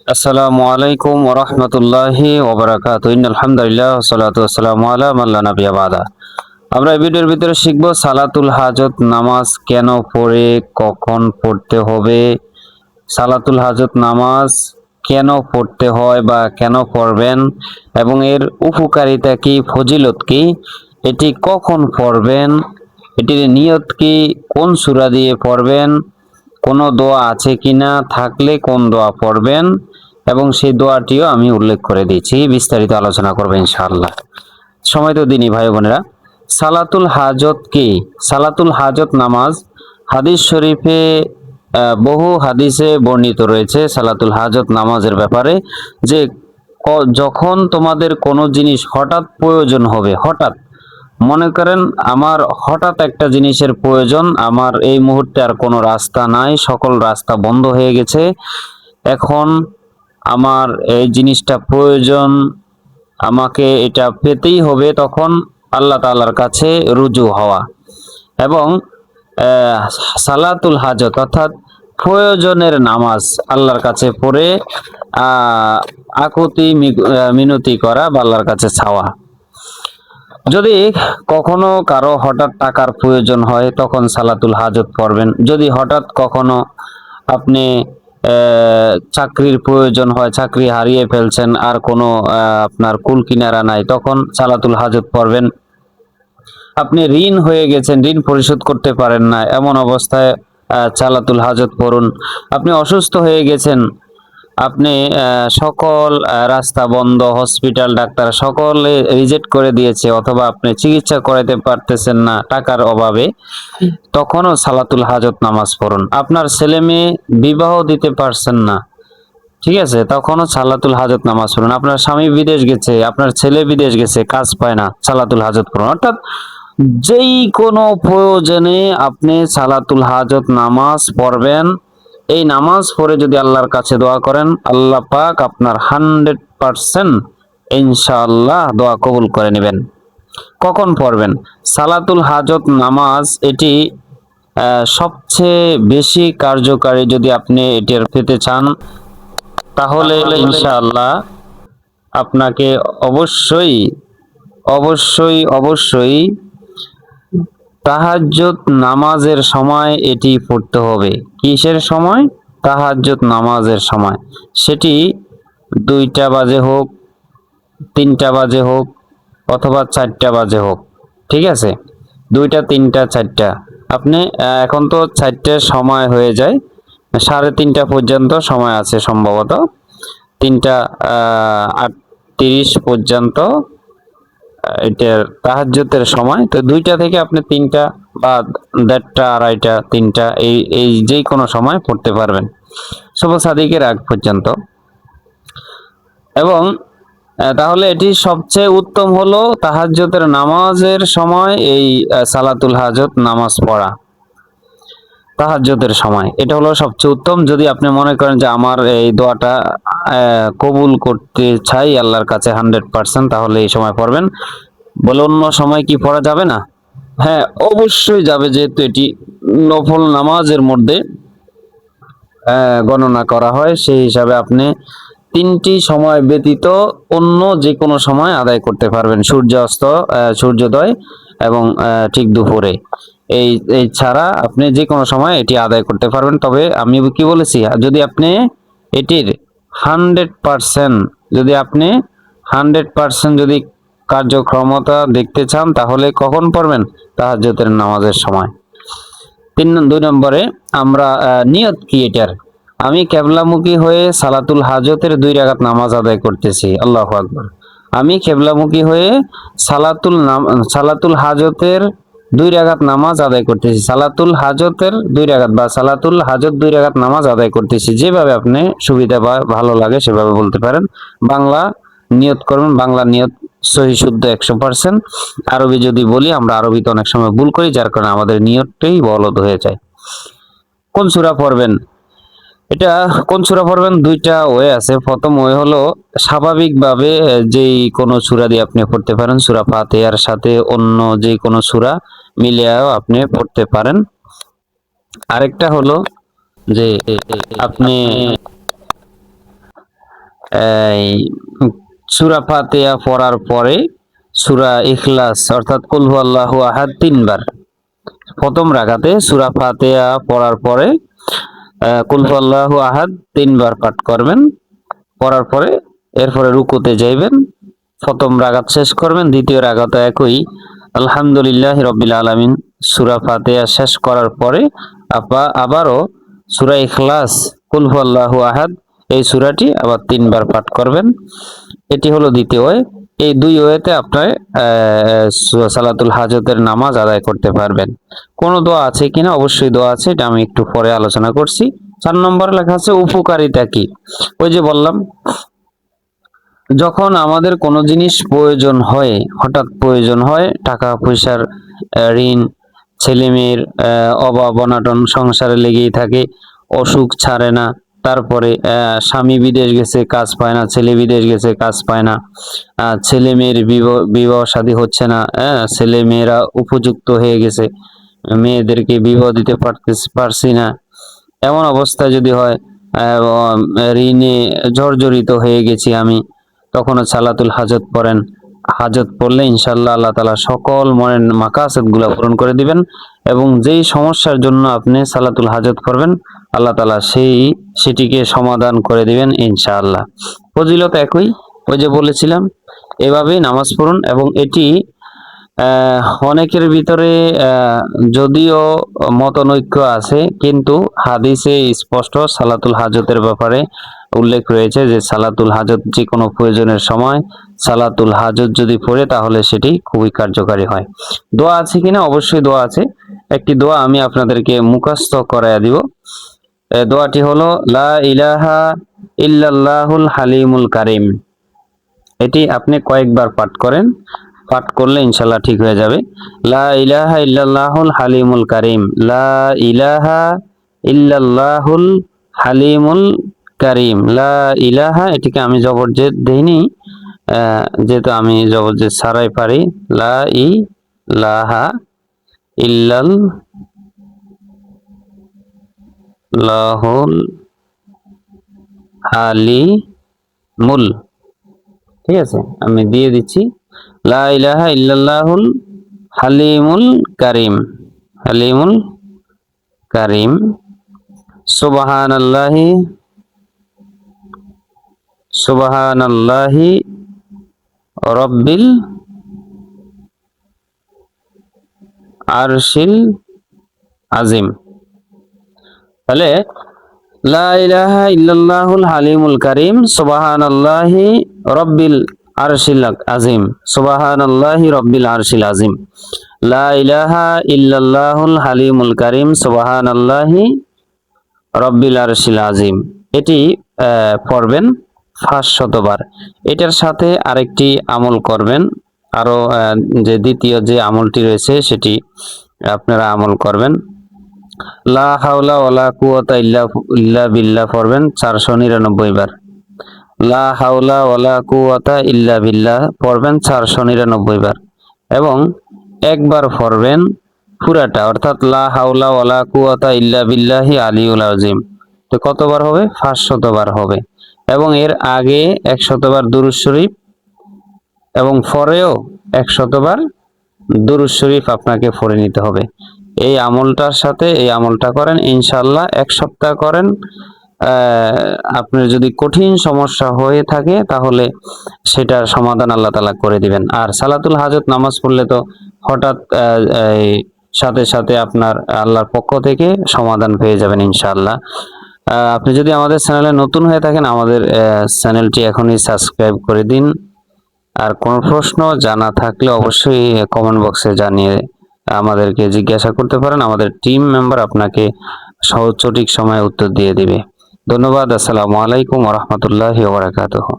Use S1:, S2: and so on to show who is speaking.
S1: আসসালামু আলাইকুম ওয়া রাহমাতুল্লাহি ওয়া বারাকাতুহু। ইন্নাল হামদুলিল্লাহ ওয়া সলাতু ওয়াসসালামু আলা মান লা নাবিয়্যা বা'দা। আমরা এই ভিডিওর ভিতরে শিখব সালাতুল হাজত নামাজ কেন পড়ে, কখন পড়তে হবে, সালাতুল হাজত নামাজ কেন পড়তে হয় বা কেন পড়বেন এবং এর উপকারিতা কি, ফজিলত কি, এটি কখন পড়বেন, এটির নিয়ত কি, কোন সূরা দিয়ে পড়বেন, কোনো দোয়া আছে কিনা, থাকলে কোন দোয়া পড়বেন এবং সেই দোয়াটিও আমি উল্লেখ করে দিয়েছি। বিস্তারিত আলোচনা করবো ইনশাআল্লাহ। সময় তো দিনই ভাই বোনেরা। সালাতুল হাজত কি? সালাতুল হাজত নামাজ হাদিস শরীফে বহু হাদিসে বর্ণিত রয়েছে সালাতুল হাজত নামাজের ব্যাপারে, যে যখন তোমাদের কোনো জিনিস হঠাৎ প্রয়োজন হবে, হঠাৎ মনে করেন আমার হঠাৎ একটা জিনিসের প্রয়োজন, আমার এই মুহূর্তে আর কোনো রাস্তা নাই, সকল রাস্তা বন্ধ হয়ে গেছে, এখন আমার এই জিনিসটা প্রয়োজন, আমাকে এটা পেতেই হবে, তখন আল্লাহ তাআলার কাছে রুজু হওয়া এবং সালাতুল হাজত অর্থাৎ প্রয়োজনের নামাজ আল্লাহর কাছে পড়ে আকুতি মিনতি করা বা আল্লাহর কাছে চাওয়া। যদি কখনো কারো হঠাৎ টাকার প্রয়োজন হয় তখন সালাতুল হাজত পড়বেন। যদি হঠাৎ কখনো আপনি চাকরির প্রয়োজন হয়, চাকরি হারিয়ে ফেলছেন, আর কোনো আপনার কুল কিনারা নাই, তখন সালাতুল হাজত পড়বেন। আপনি ঋণ হয়ে গেছেন, ঋণ পরিশোধ করতে পারেন না, এমন অবস্থায় সালাতুল হাজত পড়ুন। আপনি অসুস্থ হয়ে গেছেন, আপনি সকল রাস্তা বন্ধ, হসপিটাল ডাক্তার সকলে রিজেক্ট করে দিয়েছে, অথবা আপনি চিকিৎসা করাতে পারতেছেন না টাকার অভাবে, তখনও সালাতুল হাজত নামাজ পড়ুন। আপনার ছেলে মেয়ে বিবাহ দিতে পারছেন না, ঠিক আছে, তখনও সালাতুল হাজত নামাজ পড়ুন। আপনার স্বামী বিদেশ গেছে, আপনার ছেলে বিদেশ গেছে, কাজ পায় না, সালাতুল হাজত পড়ুন। অর্থাৎ যেই কোনো প্রয়োজনে আপনি সালাতুল হাজত নামাজ পড়বেন। এই নামাজ পড়ে যদি আল্লাহর কাছে দোয়া করেন, আল্লাহ পাক আপনার 100% ইনশাআল্লাহ দোয়া কবুল করে নেবেন। কখন পড়বেন? সালাতুল হাজত নামাজ এটি সবচেয়ে বেশি কার্যকারী। যদি আপনি এটির পেতে চান তাহলে ইনশাআল্লাহ আপনাকে অবশ্যই অবশ্যই অবশ্যই তাহাজ্জুদ নামাজের সময় এটি পড়তে হবে। কিসের সময়? তাহাজ্জুদ নামাজের সময়। সেটি 2টা বাজে হোক, 3টা বাজে হোক, অথবা 4টা বাজে হোক, ঠিক আছে, 2টা, 3টা, 4টা। আপনি এখন তো 4টার সময় হয়ে যায়, 3:30 পর্যন্ত সময় আছে সম্ভবত, 3:38 পর্যন্ত এটার তাহাজ্জুদের সময়। তো 2টা থেকে আপনি 3টা বা 1:30, 2:30, 3টা, এই যে কোনো সময় পড়তে পারবেন, শুভ সাদিকের আগ পর্যন্ত। এবং তাহলে এটি সবচেয়ে উত্তম হলো তাহাজ্জুদের নামাজের সময় এই সালাতুল হাজত নামাজ পড়া। তাহাজ্জুদের সময় এটা হলো সবচেয়ে উত্তম। যদি আপনি মনে করেন যে আমার এই দোয়াটা কবুল করতে চাই আল্লাহর কাছে 100%, তাহলে এই সময় পড়বেন। বলে অন্য সময় কি পড়া যাবে না? হ্যাঁ, অবশ্যই যাবে, যেহেতু এটি নফল নামাজের মধ্যে গণনা করা হয়, সেই হিসাবে আপনি 3টি সময় ব্যতীত অন্য যে কোনো সময় আদায় করতে পারবেন। সূর্যাস্ত, সূর্যোদয় এবং ঠিক দুপুরে, এই ছাড়া আপনি যে কোনো সময় এটি আদায় করতে পারবেন। তবে আমি কি বলেছি, যদি আপনি এটির 100%, যদি আপনি 100% যদি কার্যক্ষমতা দেখতে চান, তাহলে কখন পড়বেন? তাহাজ্জুদের নামাজের সময়। 2 নম্বরে আমরা নিয়ত কি এটার? আমি কেবলামুখী হয়ে সালাতুল হাজতের 2 রাকাত নামাজ আদায় করতেছি, আল্লাহু আকবার। আমি কেবলামুখী হয়ে সালাতুল হাজতের 2 রাকাত নামাজ আদায় করতেছি। সালাতুল হাজতের 2 রাকাত বা সালাতুল হাজত 2 রাকাত নামাজ আদায় করতেছি। যেভাবে আপনি সুবিধা বা ভালো লাগে সেভাবে বলতে পারেন। বাংলা নিয়ত করবেন, বাংলা নিয়ত সহি শুদ্ধ 100%। আরবি যদি বলি, আমরা আরবিতে অনেক সময় ভুল করি, যার কারণে আমাদের নিয়তটাই বলদ হয়ে যায়। কোন সূরা পড়বেন? এটা কোন সূরা পড়বেন? 2টা ওয়ে আছে। প্রথম ওয়ে হলো স্বাভাবিকভাবে যেই কোনো সূরা দিয়ে আপনি পড়তে পারেন, সূরা ফাতিহার সাথে অন্য যে কোনো সূরা মিলিয়েও আপনি পড়তে পারেন। আরেকটা হলো যে আপনি এই সূরা ফাতিহা পড়ার পরে সূরা ইখলাস অর্থাৎ কুল হুয়াল্লাহু আহাদ 3 বার। প্রথম রাকাতে সূরা ফাতিহা পড়ার পরে কুল হুয়াল্লাহু আহাদ 3 বার পাঠ করবেন। পড়ার পরে এরপরে রুকুতে যাইবেন, প্রথম রাকাত শেষ করবেন, দ্বিতীয় রাকাতে একই আলহামদুলিল্লাহি রাব্বিল আলামিন সূরা ফাতিহা শেষ করার পরে আবারও সূরা ইখলাস কুল হুয়াল্লাহু আহাদ এই সূরাটি আবার 3 বার পাঠ করবেন। এটি হলো দ্বিতীয় ওয়ে। এই দুই ওয়েতে আপনার সালাতুল হাজতের নামাজ আদায় করতে পারবেন। কোনো দোয়া আছে কিনা? অবশ্যই দোয়া আছে, এটা আমি একটু পরে আলোচনা করছি। 4 নম্বরে লেখা আছে উপকারিতা কি। ওই যে বললাম, যখন আমাদের কোনো জিনিস প্রয়োজন হয়, হঠাৎ প্রয়োজন হয়, টাকা পয়সার, ঋণ, ছেলে মেয়ের অভাব অনাটন সংসারে লেগেই থাকে, অসুখ ছাড়ে না, তারপরে স্বামী বিদেশ গেছে কাজ পায় না, ছেলে বিদেশ গেছে কাজ পায় না, ছেলে মেয়ের বিবাহ শাদী হচ্ছে না, ছেলে মেয়েরা উপযুক্ত হয়ে গেছে, মেয়েদেরকে বিবাহ দিতে পারছি না, এমন অবস্থা যদি হয়, ঋণে জর্জরিত হয়ে গেছি আমি, তখনও সালাতুল হাজত পড়েন। হাজত পড়লে ইনশাআল্লাহ আল্লাহ তাআলা সকল মনের মাকাসিদ গুলা পূরণ করে দিবেন, এবং যেই সমস্যার জন্য আপনি সালাতুল হাজত পড়বেন আল্লাহ তাআলা সেটিকে সমাধান করে দিবেন ইনশাআল্লাহ। ফজিলত একই, ওই যে বলেছিলাম, এভাবেই নামাজ পড়ুন। এবং এটি অনেকের ভিতরে যদিও মতনৈক্য আছে, কিন্তু হাদিসে স্পষ্ট সালাতুল হাজতের ব্যাপারে উল্লেখ রয়েছে যে সালাতুল হাজত যে কোনো প্রয়োজনের সময় সালাতুল হাজত যদি পড়ে তাহলে সেটি খুবই কার্যকারী হয়। দোয়া আছে কিনা? অবশ্যই দোয়া আছে। একটি দোয়া আমি আপনাদেরকে মুখস্থ করাইয়া দিব। দোয়াটি হলো লা ইলাহা ইল্লাল্লাহুল হালিমুল কারিম। এটি আপনি কয়েকবার পাঠ করেন, পাঠ করলে ইনশাল্লাহ ঠিক হয়ে যাবে। লা ইলাহা ইল্লাল্লাহুল হালিমুল কারিম, লা ইলাহা ইল্লাল্লাহুল হালিমুল কারিম, লা ইলাহা, এটিকে আমি জবরজেদ দেইনি, যেহেতু আমি জবরজেদ ছাড়াই পারি। লা ইলাহা ইল্লাল্লাহুল হালিমুল, ঠিক আছে, আমি দিয়ে দিচ্ছি। লা ইলাহা ইল্লাল্লাহুল হালিমুল কারিম, হালিমুল কারিম, সুবহানাল্লাহি সুবহানাল্লাহি রব্বিল আরশিল আজিম। তাহলে লা ইলাহা ইল্লাল্লাহুল হালিমুল কারিম, সুবহানাল্লাহি রব্বিল আরশিল আজিম, সুবহানাল্লাহি রব্বিল আরশিল আজিম, লা ইলাহা ইল্লাল্লাহুল হালিমুল কারিম, সুবহানাল্লাহি রব্বিল আরশিল আজিম। এটি পড়বেন 500 বার। এটার সাথে আরেকটি আমল করবেন, আরো যে দ্বিতীয় যে আমলটি রয়েছে সেটি আপনারা আমল করবেন। লা হাওলা ওয়ালা কুওয়াতা ইল্লা বিল্লাহ পড়বেন 499 বার। লা হাওলা ওয়ালা কুওয়াতা ইল্লা বিল্লাহ পড়বেন 499 বার, এবং একবার পড়বেন পুরাটা, অর্থাৎ লা হাওলা ওয়ালা কুওয়াতা ইল্লা বিল্লাহি আলিউল আযীম। তো কতবার হবে? 500 বার হবে। এবং এর আগে 100 বার দুরূদ শরীফ, এবং পরেও 100 বার দুরূদ শরীফ আপনাকে পড়ে নিতে হবে। এই আমলটার সাথে এই আমলটা করেন, ইনশাআল্লাহ 1 সপ্তাহ করেন। আপনার যদি কঠিন সমস্যা হয়ে থাকে তাহলে সেটার সমাধান আল্লাহ তাআলা করে দিবেন। আর সালাতুল হাজত নামাজ পড়লে তো হঠাৎ সাথে সাথে আপনার আল্লাহর পক্ষ থেকে সমাধান পেয়ে যাবেন ইনশাআল্লাহ। আপনি যদি আমাদের চ্যানেলে নতুন হয়ে থাকেন, আমাদের চ্যানেলটি এখনই সাবস্ক্রাইব করে দিন। আর কোনো প্রশ্ন জানা থাকলে অবশ্যই কমেন্ট বক্সে জানিয়ে আমাদেরকে জিজ্ঞাসা করতে পারেন, আমাদের টিম মেম্বার আপনাকে সঠিক সময়ে উত্তর দিয়ে দিবে। ধন্যবাদ। আসসালামু আলাইকুম ওয়া রাহমাতুল্লাহি ওয়া বারাকাতুহু।